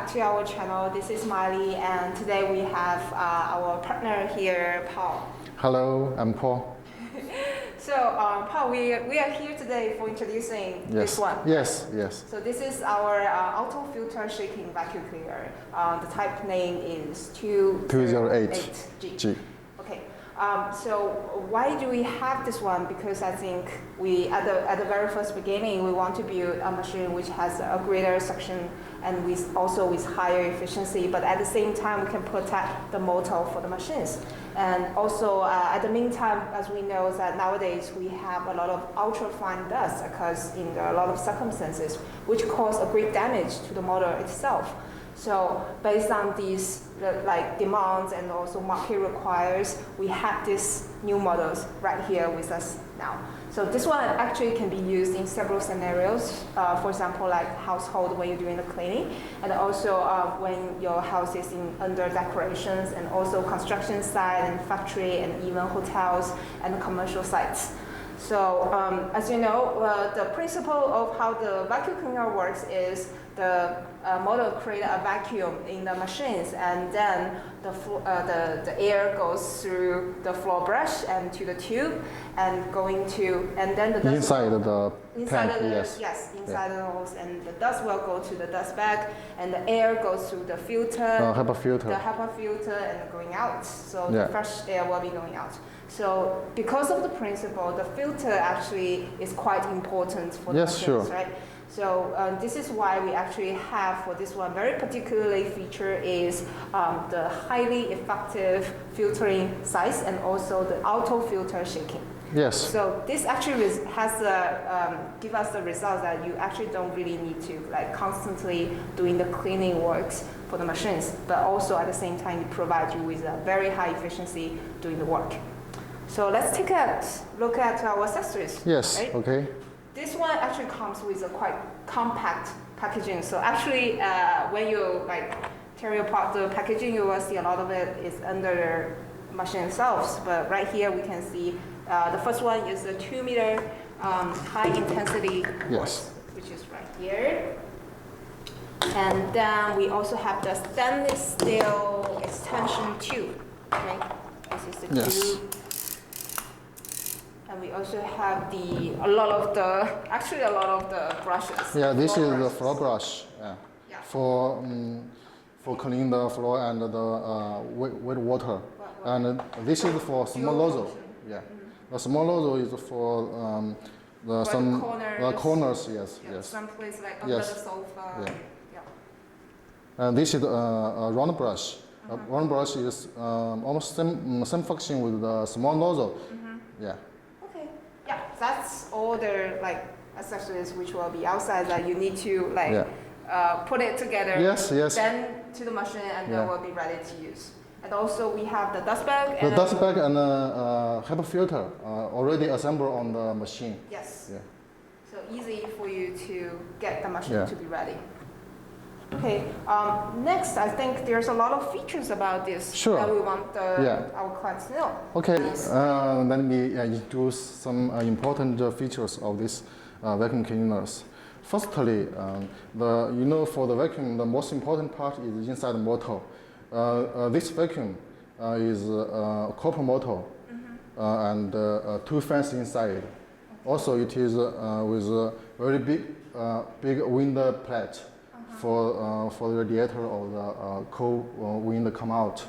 back to our channel. This is Miley, and today we have our partner here, Paul. Hello, I'm Paul. So, Paul, we are here today for introducing this one. Yes. So this is our auto filter shaking vacuum cleaner. The type name is 208G. Okay. So why do we have this one? Because I think we, at the very first beginning, we want to build a machine which has a greater suction and with higher efficiency, but at the same time we can protect the motor for the machines. And also at the meantime, as we know that nowadays we have a lot of ultrafine dust occurs in a lot of circumstances, which cause a great damage to the motor itself. So based on these demands and also market requires, we have these new models right here with us now. So this one actually can be used in several scenarios. For example, like household when you're doing the cleaning, and also when your house is under decorations, and also construction site and factory and even hotels and commercial sites. So as you know, the principle of how the vacuum cleaner works is the motor creates a vacuum in the machines, and then the air goes through the floor brush and to the tube, and then the dust inside the tank, inside the hose, and the dust will go to the dust bag, and the air goes through the filter, HEPA filter, and going out. So the fresh air will be going out. So because of the principle, the filter actually is quite important for the machines, right? So this is why we actually have for this one very particularly feature is the highly effective filtering size and also the auto filter shaking. Yes. So this actually has give us the result that you actually don't really need to constantly doing the cleaning works for the machines, but also at the same time it provides you with a very high efficiency doing the work. So let's take a look at our accessories. Yes. Right? Okay. This one actually comes with a quite compact packaging. So actually, when you tear apart the packaging, you will see a lot of it is under the machine itself. But right here, we can see the first one is a 2-meter high intensity hose, which is right here. And then we also have the stainless steel extension tube. Okay, this is the tube. And we also have a lot of the brushes. Yeah, this is the floor brush for cleaning the floor and the wet water. And this is for small nozzle. Yeah, the small nozzle is for the corners. Yes. Some place under the sofa. And this is a round brush. Round brush is almost same function with the small nozzle. Yeah. That's all the accessories which will be outside that you need to put it together. Yes. Then to the machine, and then will be ready to use. And also we have the dust bag. The dust bag and HEPA filter already assembled on the machine. Yes. Yeah. So easy for you to get the machine to be ready. Okay. Next, I think there's a lot of features about this that we want our clients to know. Okay. Let me introduce some important features of this vacuum cleaners. Firstly, for the vacuum, the most important part is inside the motor. This vacuum is a copper motor and 2 fans inside. Also, it is with a very big wind plate. For the radiator or the cold wind come out.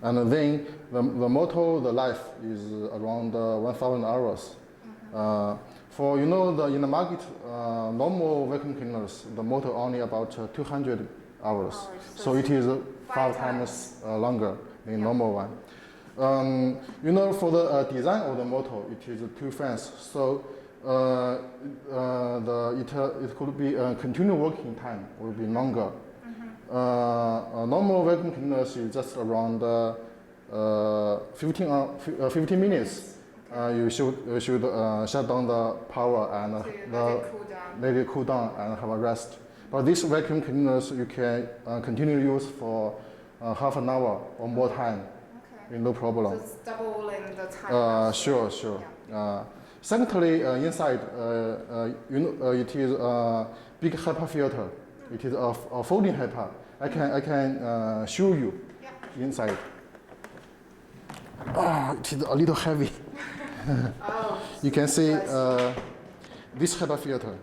And then the motor, the life is around 1,000 hours. In the market, normal vacuum cleaners, the motor only about 200 hours. So it is 5 times longer than normal one. For the design of the motor, it is 2 fans. So it could be continuous working time will be longer. Normal vacuum cleaners is just around 15 minutes. You should shut down the power and let it cool down and have a rest. But these vacuum cleaners you can continue use for half an hour or more time. No problem. So it's doubling the time. Sure. Secondly, inside, it is a big HEPA filter. It is a folding HEPA. I can show you inside. Oh, it is a little heavy. Oh, You can see this HEPA filter.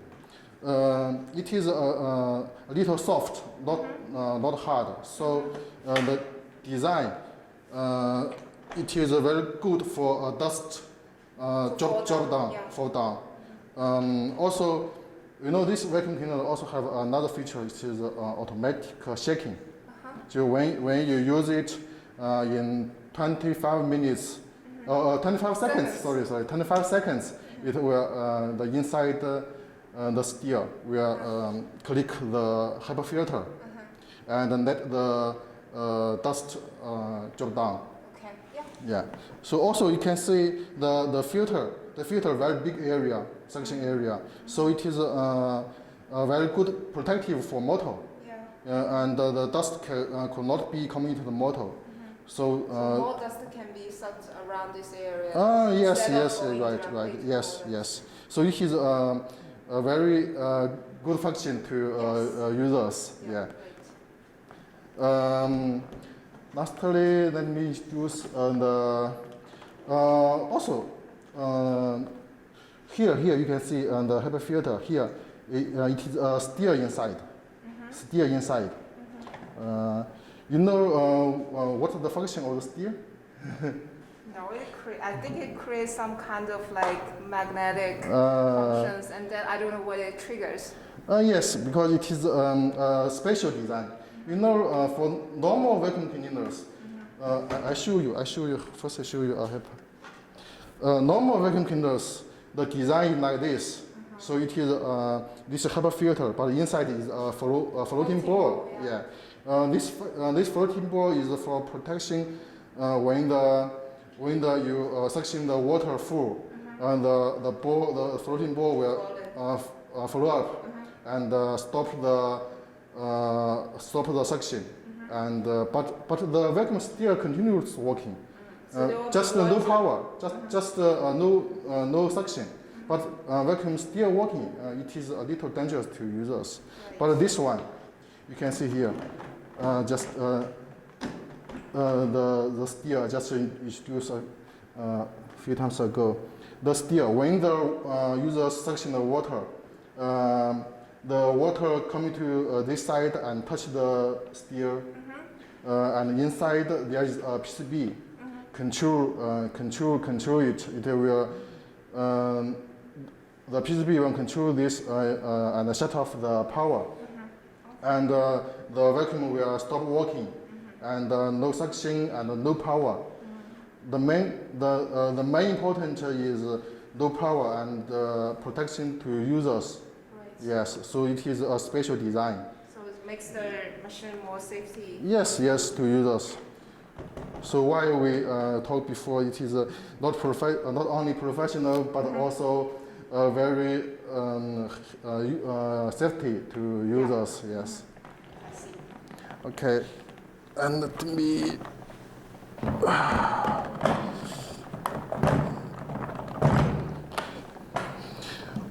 It is a little soft, not hard. So the design, it is very good for dust drop down, fall down. Also, you know, this vacuum cleaner also have another feature, which is automatic shaking. So when you use it in 25 minutes, 25 seconds, sorry, 25 seconds, it will, the inside the steel will click the HEPA filter and let the dust drop down. okay, Yeah. So also you can see the filter very big area, suction area. So it is a very good protective for motor. And the dust could not be coming into the motor. So more dust can be sucked around this area. Yes, instead of yes, going right, directly to yes, the- yes. So it is a very good function to users. Yeah. Great. Lastly, let me introduce the also here you can see the HEPA filter here. It is steel inside. Steel inside. You know what is the function of the steel? No, I think it creates some kind of like magnetic functions, and then I don't know what it triggers. Yes, because it is a special design. You know, for normal vacuum cleaners, I show you. First, I show you a HEPA. Normal vacuum cleaners, the design is like this. So it is this HEPA filter, but inside is a floating ball. Yeah. This floating ball is for protection when you suction the water full, and the floating ball will flow up and stop the suction. And but the vacuum still continues working. Just no power, just no suction. But vacuum still working. It is a little dangerous to users. But this one, you can see here, just the steel just introduced a few times ago. The steel, when the user suction the water coming to this side and touch the steel, and inside there is a PCB. Control it. It will the PCB will control this and shut off the power, and the vacuum will stop working, and no suction and no power. The main important is no power and protection to users. Right. Yes, so it is a special design. So it makes the machine more safety. Yes, to users. So while we talked before, it is not only professional but also very safety to users. Yes. I see. Okay, and let me.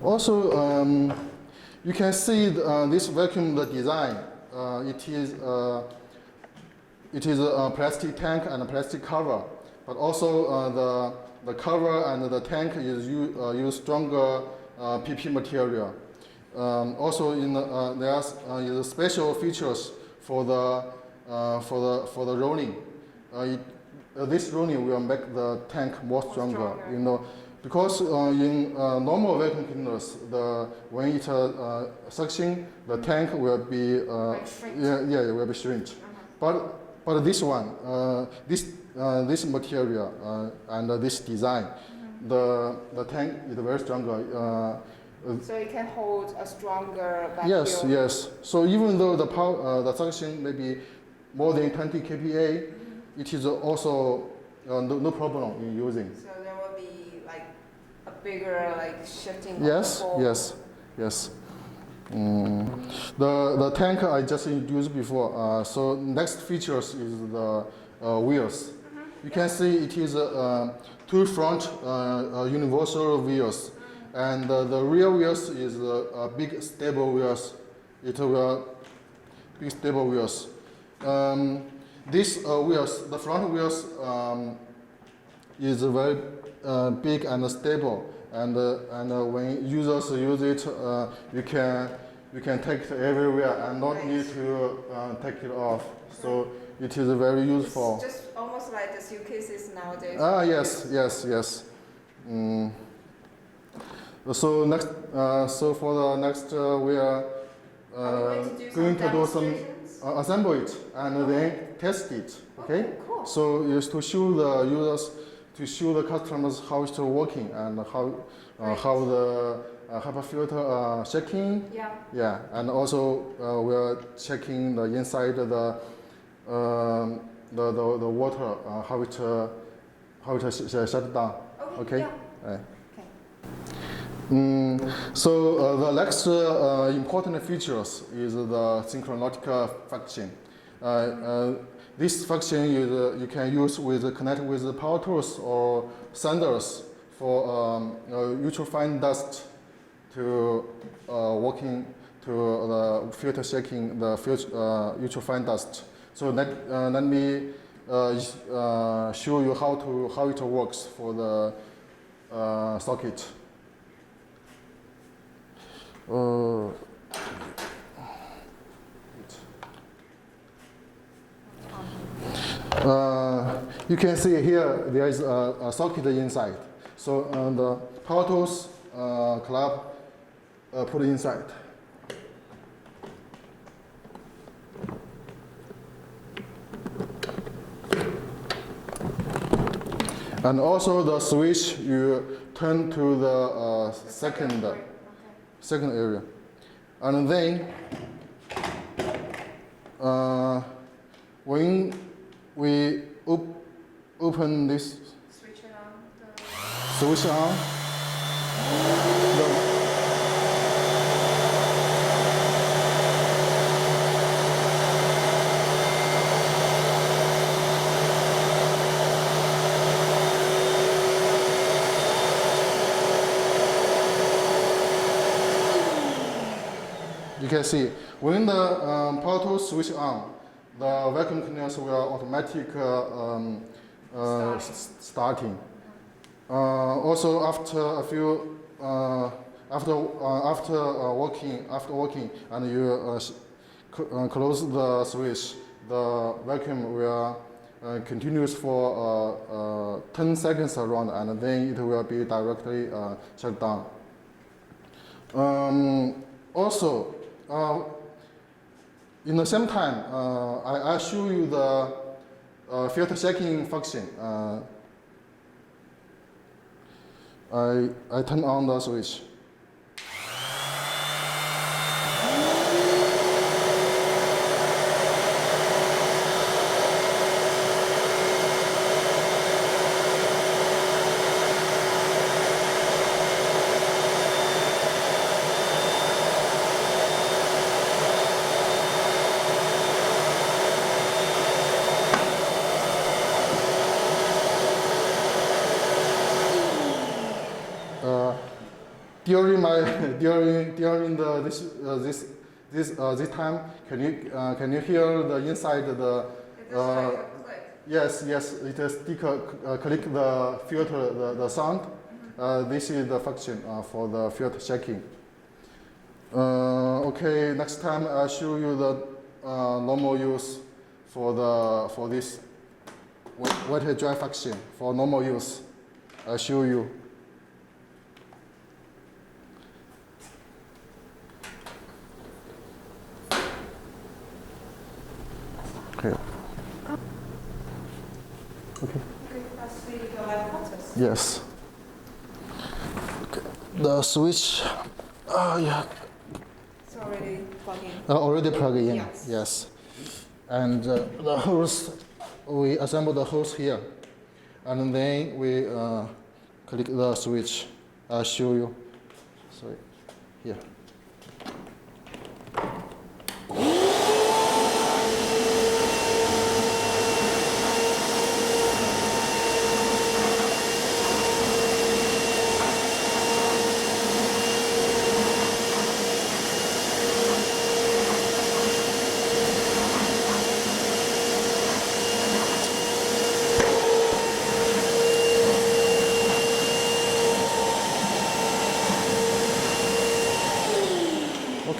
Also, you can see this vacuum design. It is a plastic tank and a plastic cover, but also the cover and the tank use stronger PP material. Also, there is special features for the rolling. This rolling will make the tank more stronger. You know, because in normal vacuum cleaners, when it suction, the tank will be it will be shrink. But this one, this material and this design, the tank is very stronger. So it can hold a stronger vacuum. Yes. So even though the suction may be more than 20 kPa, it is also no problem in using. So there will be like a bigger shifting. Yes. The tank I just introduced before. So next features is the wheels. You can see it is two front universal wheels, and the rear wheels is a big stable wheels. It will big stable wheels. These wheels, the front wheels, is very big and stable, and when users use it, you can take it everywhere and not need to take it off. So it is very useful. It's just almost like the suitcases nowadays. Yes. So next, so for the next, we are going to do some assemble it and then test it. Okay. Cool. So is to show the users, to show the customers how it's working and how the HEPA filter checking. Yeah, and also we are checking the inside the water how it shut down. Okay. Yeah. So the next important features is the synchronotic function. This function is you can use with connect with the power tools or sanders for ultrafine dust to working to the filter checking the ultrafine dust. So let me show you how it works for the socket. You can see here there is a socket inside. So the power tools club put inside. And also the switch you turn to the second area, and then when we open this switch on, you can see when the power tool switch on, the vacuum cleaners will automatic starting. Also, after a few after working, and you close the switch, the vacuum will continues for 10 seconds around, and then it will be directly shut down. Also, in the same time, I show you the filter checking function. I turn on the switch. During this time, can you hear the inside the yes, it is click the filter the sound. This is the function for the filter checking. Okay, next time I'll show you the normal use for this wet dry function for normal use. I'll show you. Okay. Okay. Let's see the live process. Yes. Okay. The switch. Yeah. It's already plugged in. Already plugged in. Yes. Yes. And the hose, we assemble the hose here, and then we click the switch. I'll show you. Sorry. Here.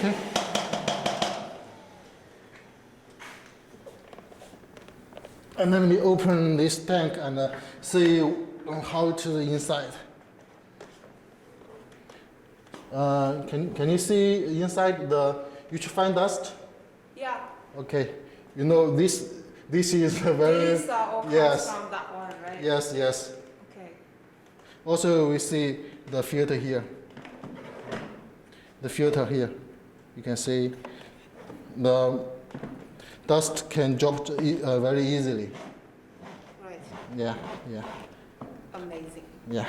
Okay. And then we open this tank and see how to the inside. Can you see inside the fine dust? Yeah. Okay. You know this is a very These are all comes yes from that one, right? yes. Okay. Also we see the filter here. The filter here. You can see the dust can drop very easily. Right. Yeah. Amazing. Yeah.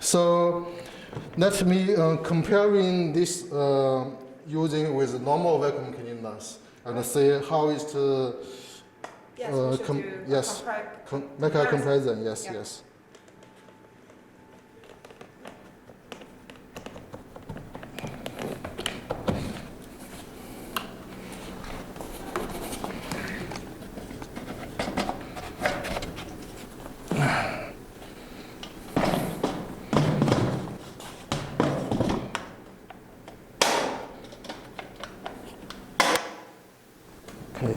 So let me comparing this using with normal vacuum cleaners and see how is to Yes, we should do yes a make a comparison. Yes, Yeah. yes. Okay.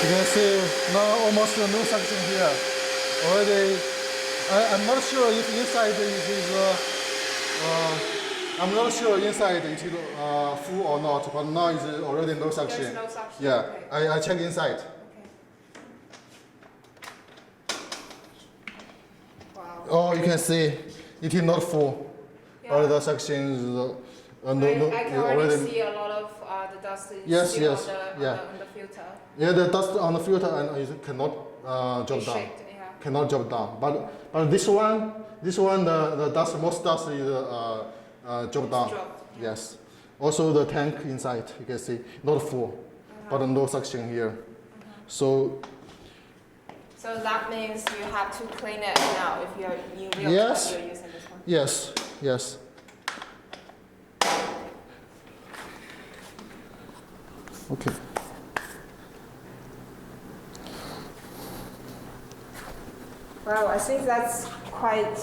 You can see now almost no suction here. Already, I'm not sure if inside it is, I'm not sure inside it is full or not, but now it's already no suction. There's no suction. Yeah, Okay. I check inside. Okay. Wow. Oh, you can see it is not full. Yeah. All the suction is no, I can already see a lot of the dust is Yes, still yes, on the, yeah. on the filter. Yeah, the dust on the filter and it cannot drop It's down. shaped, yeah. Cannot drop down. But this one the dust, most dust is drop down. dropped, yeah. Yes. Also the tank inside, you can see not full, but no suction here. So So that means you have to clean it now if you're in real Yes. time you're using this one. yes. Okay. Wow, I think that's quite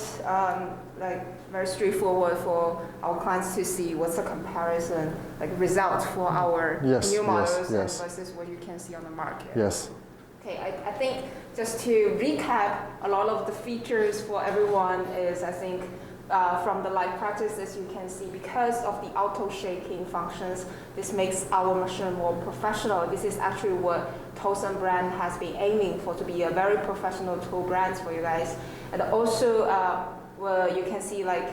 like very straightforward for our clients to see what's the comparison, like result for our Yes, new models yes. versus what you can see on the market. Yes. Okay, I think just to recap, a lot of the features for everyone is, I think, from the live practices you can see, because of the auto shaking functions, this makes our machine more professional. This is actually what TOSAN brand has been aiming for, to be a very professional tool brand for you guys. And also, well, you can see like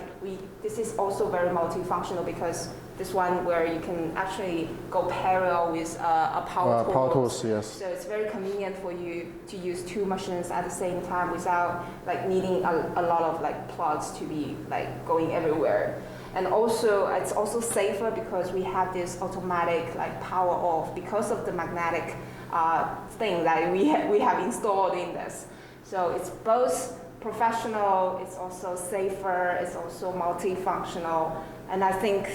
this is also very multifunctional, because this one where you can actually go parallel with a power tool. Power tools, yes. So it's very convenient for you to use two machines at the same time without like needing a lot of like plugs to be like going everywhere. And also it's also safer because we have this automatic like power off because of the magnetic thing that we have installed in this. So it's both professional, it's also safer, it's also multifunctional, and I think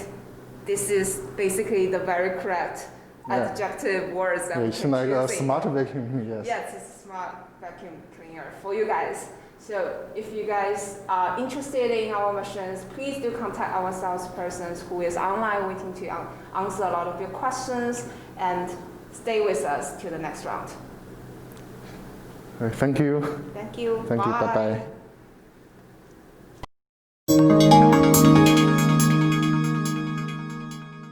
this is basically the very correct adjective words that we It's can like a choosing. smart vacuum, yes. Yes, it's a smart vacuum cleaner for you guys. So if you guys are interested in our machines, please do contact our salesperson who is online waiting to answer a lot of your questions, and stay with us till the next round. Thank you. Thank you. Thank you. Bye. Bye-bye.